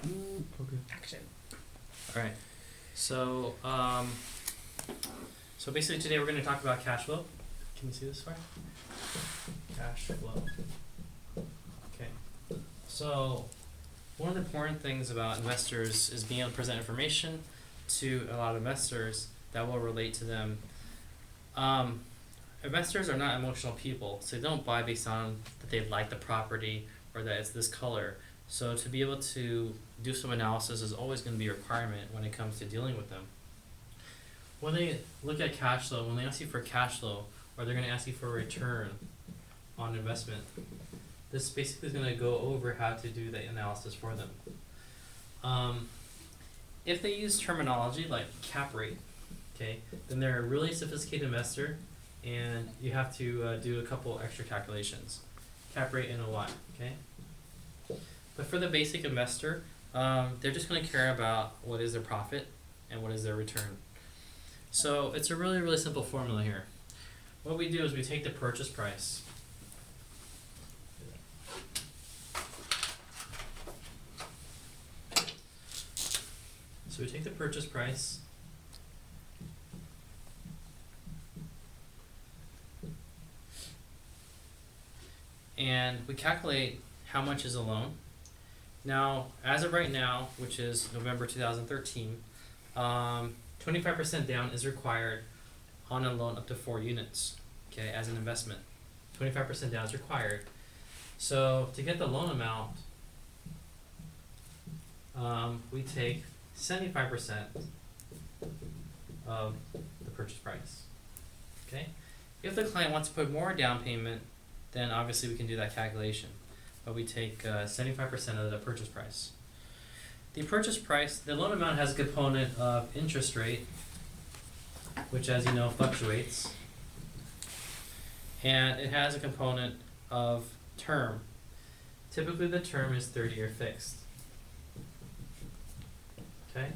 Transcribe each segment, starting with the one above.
Okay. Action. All right. So so basically today we're going to talk about cash flow. Can you see this far? Cash flow. Okay. So one of the important things about investors is being able to present information to a lot of investors that will relate to them. Investors are not emotional people, so they don't buy based on that they like the property or that it's this color. So to be able to do some analysis is always going to be a requirement when it comes to dealing with them. When they look at cash flow, when they ask you for cash flow, or they're going to ask you for a return on investment, this basically is going to go over how to do the analysis for them. If they use terminology like cap rate, okay, then they're a really sophisticated investor, and you have to do a couple extra calculations. Cap rate and ROI, okay? But for the basic investor, they're just going to care about what is their profit and what is their return. So it's a really, really simple formula here. What we do is we take the purchase price. So we take the purchase price and we calculate how much is a loan. Now, as of right now, which is November 2013, 25% down is required on a loan up to 4 units, okay, as an investment. 25% down is required. So to get the loan amount, we take 75% of the purchase price, okay? If the client wants to put more down payment, then obviously we can do that calculation. But we take 75% of the purchase price. The purchase price, the loan amount has a component of interest rate, which as you know fluctuates. And it has a component of term. Typically the term is 30-year fixed. Okay?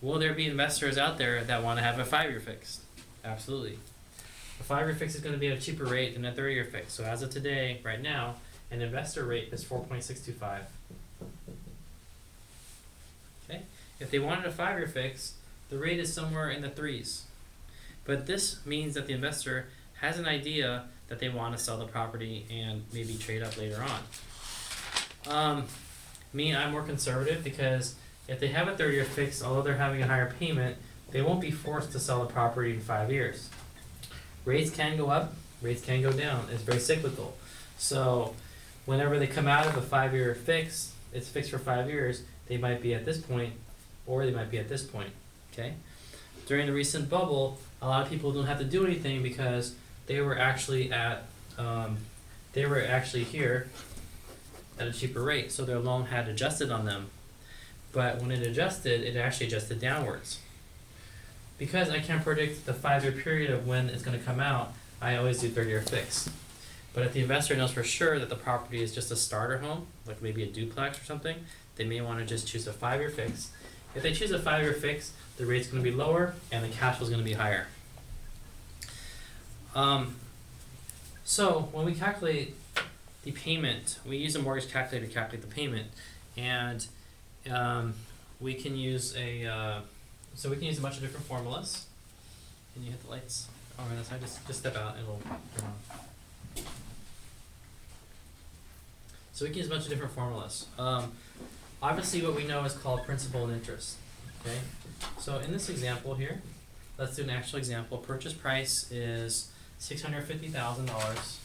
Will there be investors out there that want to have a 5-year fixed? Absolutely. A 5-year fix is going to be at a cheaper rate than a 30-year fix. So as of today, right now, an investor rate is 4.625. Okay? If they wanted a 5-year fix, the rate is somewhere in the 3s. But this means that the investor has an idea that they want to sell the property and maybe trade up later on. I'm more conservative because if they have a 30-year fix, although they're having a higher payment, they won't be forced to sell the property in 5 years. Rates can go up, rates can go down. It's very cyclical. So whenever they come out of a 5-year fix, it's fixed for 5 years, they might be at this point or they might be at this point, okay? During the recent bubble, a lot of people don't have to do anything because they were actually here at a cheaper rate, so their loan had adjusted on them. But when it adjusted, it actually adjusted downwards. Because I can't predict the 5-year period of when it's going to come out, I always do 30-year fix. But if the investor knows for sure that the property is just a starter home, like maybe a duplex or something, they may want to just choose a 5-year fix. If they choose a 5-year fix, the rate's going to be lower and the cash flow is going to be higher. So when we calculate the payment, we use a mortgage calculator to calculate the payment, and we can use a bunch of different formulas. Can you hit the lights? Oh, on this side, just step out and it'll turn on. So we can use a bunch of different formulas. Obviously what we know is called principal and interest. Okay? So in this example here, let's do an actual example. Purchase price is $650,000.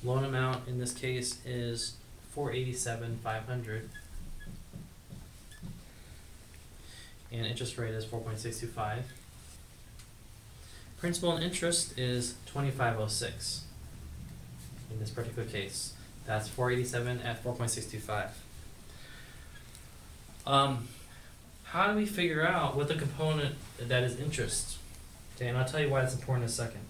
Loan amount in this case is $487,500. And interest rate is 4.625. Principal and interest is $2,506 in this particular case. That's $487 at 4.625. How do we figure out what the component that is interest? Okay, and I'll tell you why it's important in a second.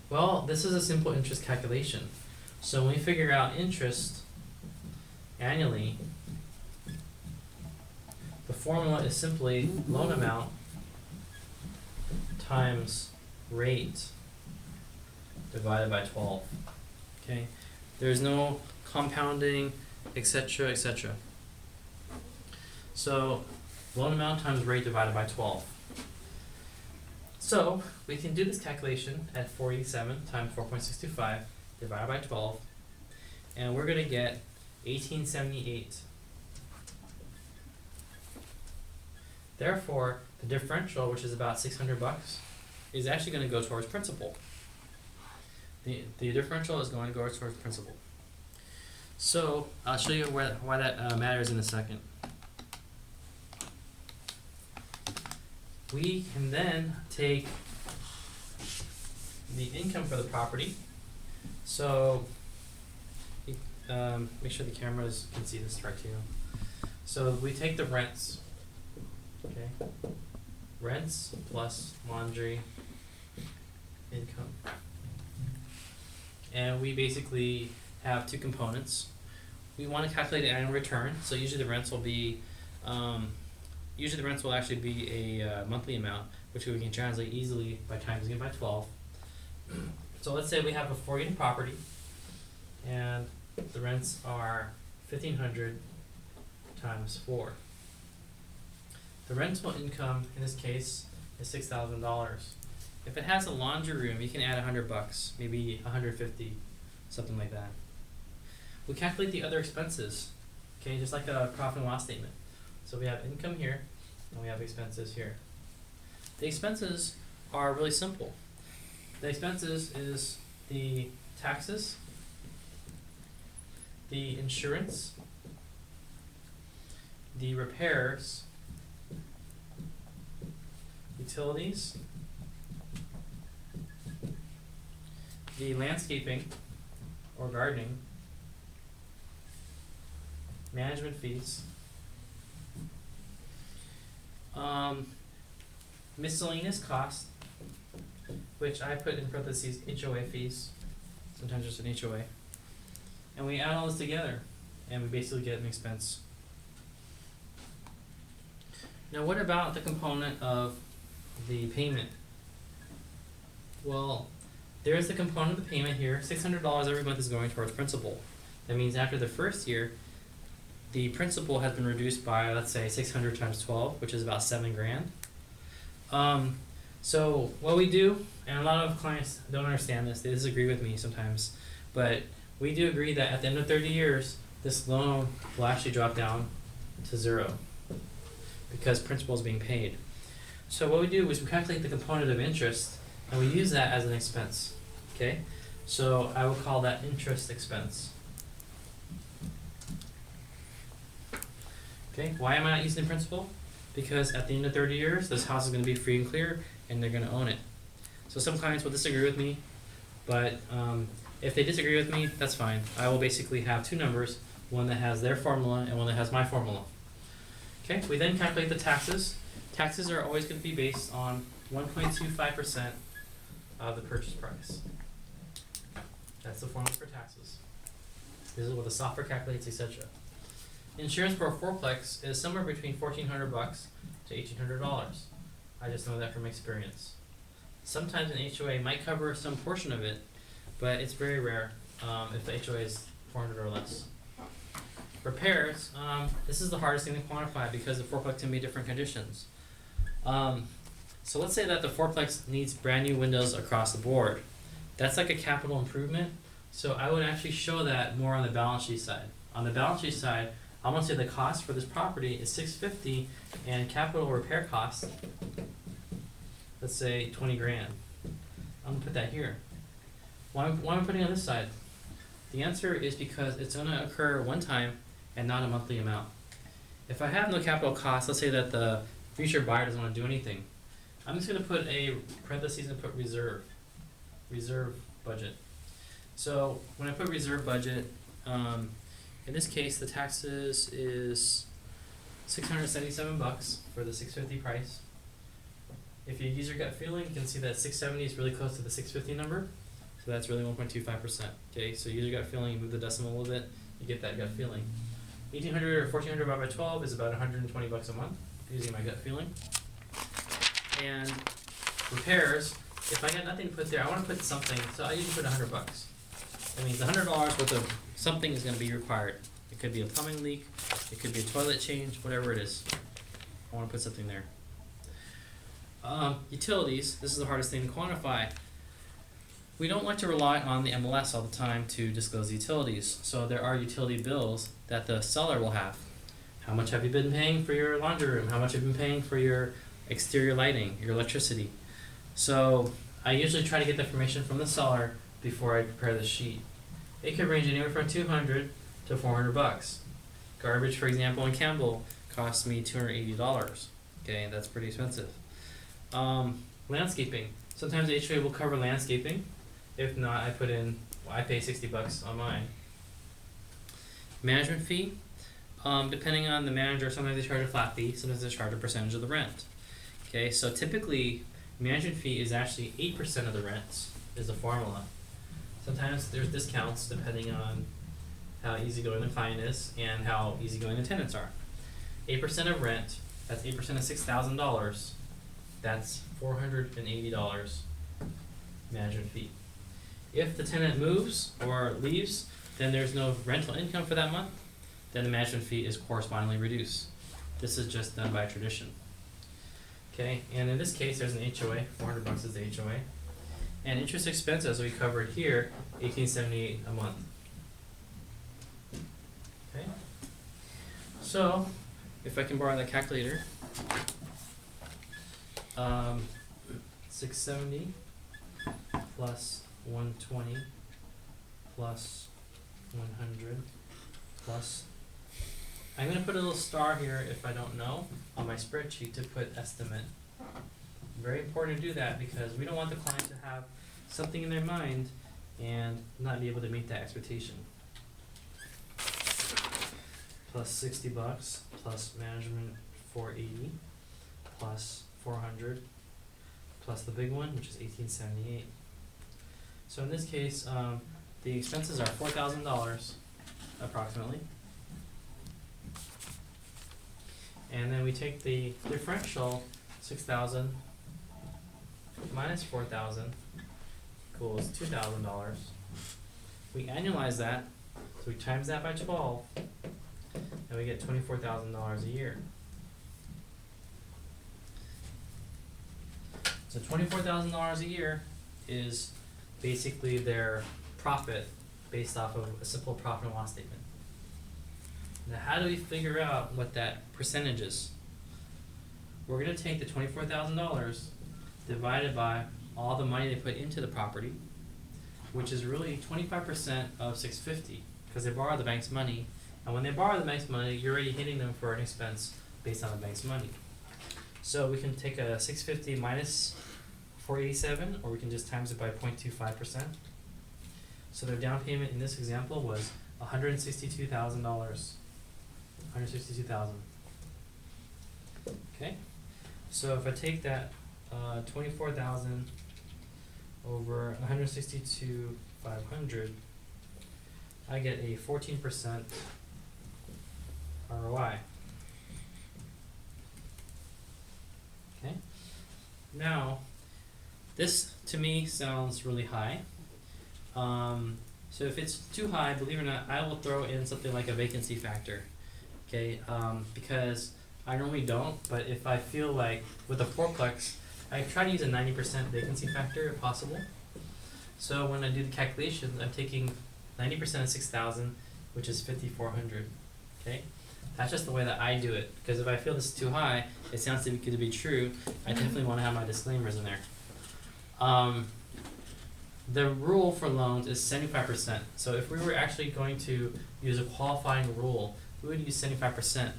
Well, this is a simple interest calculation. So when we figure out interest annually, the formula is simply loan amount times rate divided by 12. Okay, there's no compounding, etc., etc. So loan amount times rate divided by 12. So we can do this calculation at 487 times 4.625 divided by 12, and we're going to get 1878. Therefore, the differential, which is about $600, is actually going to go towards principal. The differential is going to go towards principal. So I'll show you why that matters in a second. We can then take the income for the property. So make sure the cameras can see this right here. So we take the rents, okay? Rents plus laundry income. And we basically have two components. We want to calculate the annual return. So usually the rents will be actually be a monthly amount, which we can translate easily by times it by 12. So let's say we have a 4-unit property, and the rents are $1,500 times 4. The rental income in this case is $6,000. If it has a laundry room, you can add $100, maybe $150, something like that. We calculate the other expenses, okay, just like a profit and loss statement. So we have income here, and we have expenses here. The expenses are really simple. The expenses is the taxes, the insurance, the repairs, utilities, the landscaping or gardening, management fees, miscellaneous costs, which I put in parentheses HOA fees, sometimes just an HOA, and we add all this together and we basically get an expense. Now what about the component of the payment? Well, there is the component of the payment here. $600 every month is going towards principal. That means after the first year, the principal has been reduced by, let's say, 600 times 12, which is about $7,000. So what we do, and a lot of clients don't understand this, they disagree with me sometimes, but we do agree that at the end of 30 years, this loan will actually drop down to 0 because principal is being paid. So what we do is we calculate the component of interest, and we use that as an expense, okay? So I will call that interest expense. Okay, why am I not using the principal? Because at the end of 30 years, this house is going to be free and clear, and they're going to own it. So some clients will disagree with me, but if they disagree with me, that's fine. I will basically have two numbers, one that has their formula and one that has my formula. Okay, we then calculate the taxes. Taxes are always going to be based on 1.25% of the purchase price. That's the formula for taxes. This is what the software calculates, etc. Insurance for a fourplex is somewhere between $1,400 to $1,800. I just know that from experience. Sometimes an HOA might cover some portion of it, but it's very rare if the HOA is $400 or less. Repairs, this is the hardest thing to quantify because the fourplex can be different conditions. So let's say that the fourplex needs brand new windows across the board. That's like a capital improvement, so I would actually show that more on the balance sheet side. On the balance sheet side, I'm gonna say the cost for this property is $650 and capital repair costs, let's say $20,000. I'm gonna put that here. Why am I putting it on this side? The answer is because it's gonna occur one time and not a monthly amount. If I have no capital costs, let's say that the future buyer doesn't want to do anything, I'm just gonna put a parentheses and put reserve budget. So when I put reserve budget, in this case, the taxes is $677 for the $650 price. If you use your gut feeling, you can see that 670 is really close to the 650 number, so that's really 1.25%. Okay, so use your gut feeling, you move the decimal a little bit, you get that gut feeling. 1,800 or 1,400 divided by 12 is about $120 a month, using my gut feeling. And repairs, if I got nothing to put there, I want to put something, so I usually put $100. That means $100 worth of something is going to be required. It could be a plumbing leak, it could be a toilet change, whatever it is. I want to put something there. Utilities, this is the hardest thing to quantify. We don't like to rely on the MLS all the time to disclose utilities. So there are utility bills that the seller will have. How much have you been paying for your laundry room? How much have you been paying for your exterior lighting, your electricity? So I usually try to get the information from the seller before I prepare the sheet. It could range anywhere from $200 to $400. Garbage, for example, in Campbell costs me $280. Okay, that's pretty expensive. Landscaping. Sometimes HOA will cover landscaping. If not, I pay $60 on mine. Management fee. Depending on the manager, sometimes they charge a flat fee, sometimes they charge a percentage of the rent. Okay, so typically, management fee is actually 8% of the rent is the formula. Sometimes there's discounts depending on how easygoing the client is and how easygoing the tenants are. 8% of rent, that's 8% of $6,000, that's $480 management fee. If the tenant moves or leaves, then there's no rental income for that month, then the management fee is correspondingly reduced. This is just done by tradition. Okay, and in this case, there's an HOA, $400 is the HOA. And interest expense, as we covered here, $18.78 a month. Okay, so if I can borrow that calculator, 670 plus 120 plus 100 plus, I'm going to put a little star here if I don't know on my spreadsheet to put estimate. Very important to do that because we don't want the client to have something in their mind and not be able to meet that expectation. Plus $60 plus management 480 plus 400 plus the big one, which is 1878. So in this case, the expenses are $4,000 approximately. And then we take the differential, 6,000 minus 4,000 equals $2,000. We annualize that, so we times that by 12, and we get $24,000 a year. So $24,000 a year is basically their profit based off of a simple profit and loss statement. Now, how do we figure out what that percentage is? We're going to take the $24,000 divided by all the money they put into the property, which is really 25% of 650, because they borrow the bank's money, and when they borrow the bank's money, you're already hitting them for an expense based on the bank's money. So we can take a 650 minus 487, or we can just times it by 0.25%. So their down payment in this example was $162,000. $162,000. Okay, so if I take that 24,000 over 162,500, I get a 14% ROI. Okay, now this to me sounds really high. So if it's too high, believe it or not, I will throw in something like a vacancy factor. Okay, because I normally don't, but if I feel like with a fourplex, I try to use a 90% vacancy factor if possible. So when I do the calculations, I'm taking 90% of 6,000, which is 5,400. Okay, that's just the way that I do it. Because if I feel this is too high, it sounds too good to be true. I definitely want to have my disclaimers in there. The rule for loans is 75%. So if we were actually going to use a qualifying rule, we would use 75%.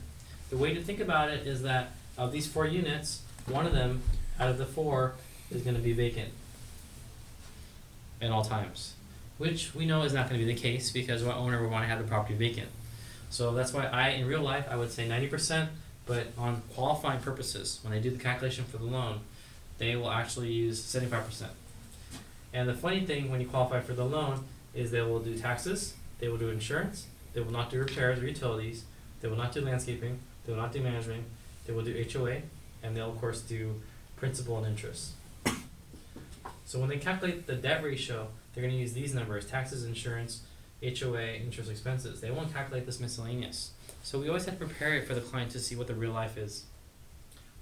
The way to think about it is that of these 4 units, one of them out of the 4 is going to be vacant at all times, which we know is not going to be the case because our owner would want to have the property vacant. So that's why in real life, I would say 90%, but on qualifying purposes, when they do the calculation for the loan, they will actually use 75%. And the funny thing when you qualify for the loan is they will do taxes, they will do insurance, they will not do repairs or utilities, they will not do landscaping, they will not do management, they will do HOA, and they'll of course do principal and interest. So when they calculate the debt ratio, they're going to use these numbers: taxes, insurance, HOA, interest expenses. They won't calculate this miscellaneous. So we always have to prepare it for the client to see what the real life is.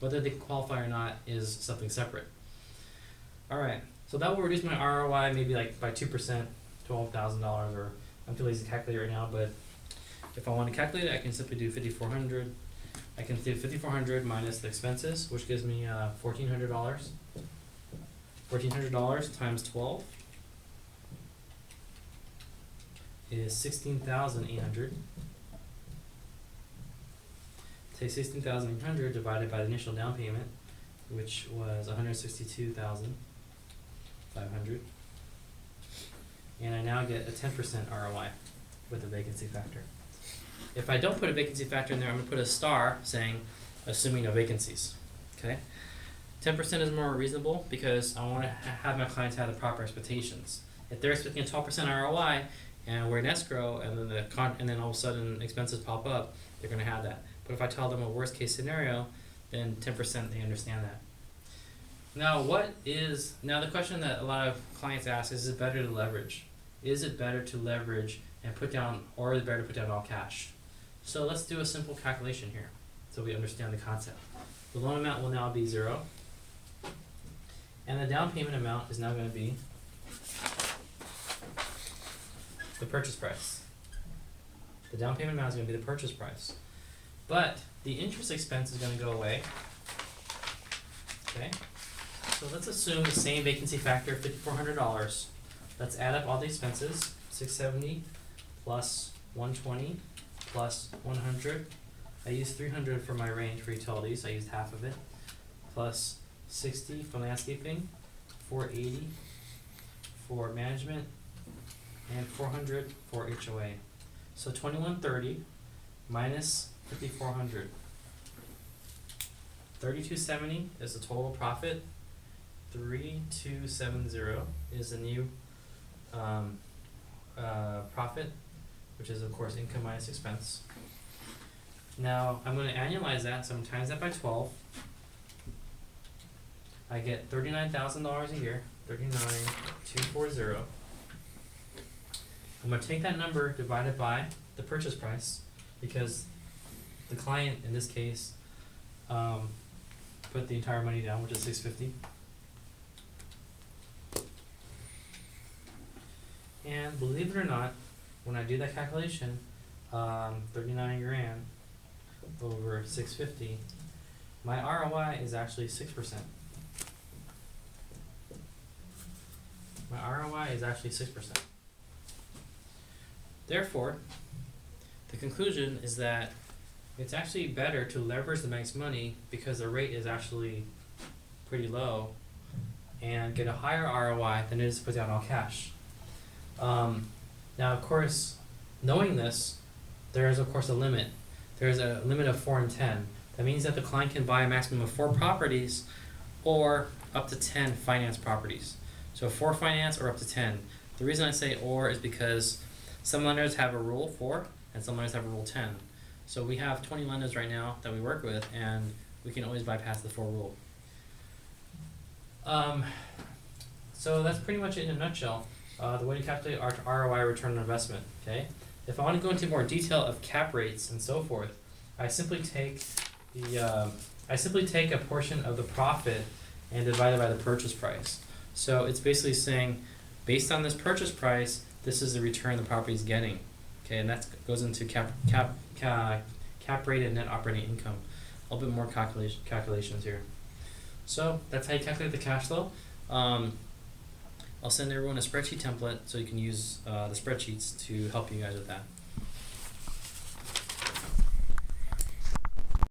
Whether they qualify or not is something separate. Alright, so that will reduce my ROI maybe like by 2%, $12,000, or I'm too lazy to calculate right now, but if I want to calculate it, I can simply do 5,400. I can do 5,400 minus the expenses, which gives me $1,400. $1,400 times 12 is 16,800. Take 16,800 divided by the initial down payment, which was 162,500, and I now get a 10% ROI with a vacancy factor. If I don't put a vacancy factor in there, I'm going to put a star saying assuming no vacancies. Okay, 10% is more reasonable because I want to have my clients have the proper expectations. If they're expecting a 12% ROI and we're in escrow, and then and then all of a sudden expenses pop up, they're going to have that. But if I tell them a worst case scenario, then 10% they understand that. Now the question that a lot of clients ask is it better to leverage? Is it better to leverage and put down, or is it better to put down all cash? So let's do a simple calculation here so we understand the concept. The loan amount will now be 0, and the down payment amount is now going to be the purchase price. The down payment amount is going to be the purchase price. But the interest expense is going to go away. Okay, so let's assume the same vacancy factor, $5,400. Let's add up all the expenses. 670 plus 120 plus 100. I used 300 for my range for utilities. I used half of it. Plus 60 for landscaping, 480 for management, and 400 for HOA. So 2130 minus 5,400. 3,270 is the total profit. 3,270 is the new profit, which is of course income minus expense. Now I'm going to annualize that, so I'm times that by 12. I get $39,000 a year, 39,240. I'm going to take that number divided by the purchase price, because the client in this case put the entire money down, which is $650. And believe it or not, when I do that calculation, 39 grand over 650, my ROI is actually 6%. My ROI is actually 6%. Therefore, the conclusion is that it's actually better to leverage the bank's money because the rate is actually pretty low and get a higher ROI than it is to put down all cash. Now, of course, knowing this, there is of course a limit. There is a limit of 4 and 10. That means that the client can buy a maximum of 4 properties or up to 10 finance properties. So 4 finance or up to 10. The reason I say or is because some lenders have a rule 4 and some lenders have a rule 10. So we have 20 lenders right now that we work with, and we can always bypass the 4 rule. So that's pretty much it in a nutshell. The way to calculate our ROI, return on investment. Okay. If I want to go into more detail of cap rates and so forth, I simply take a portion of the profit and divide it by the purchase price. So it's basically saying, based on this purchase price, this is the return the property is getting. Okay, and that goes into cap rate and net operating income. A little bit more calculations here. So that's how you calculate the cash flow. I'll send everyone a spreadsheet template so you can use the spreadsheets to help you guys with that.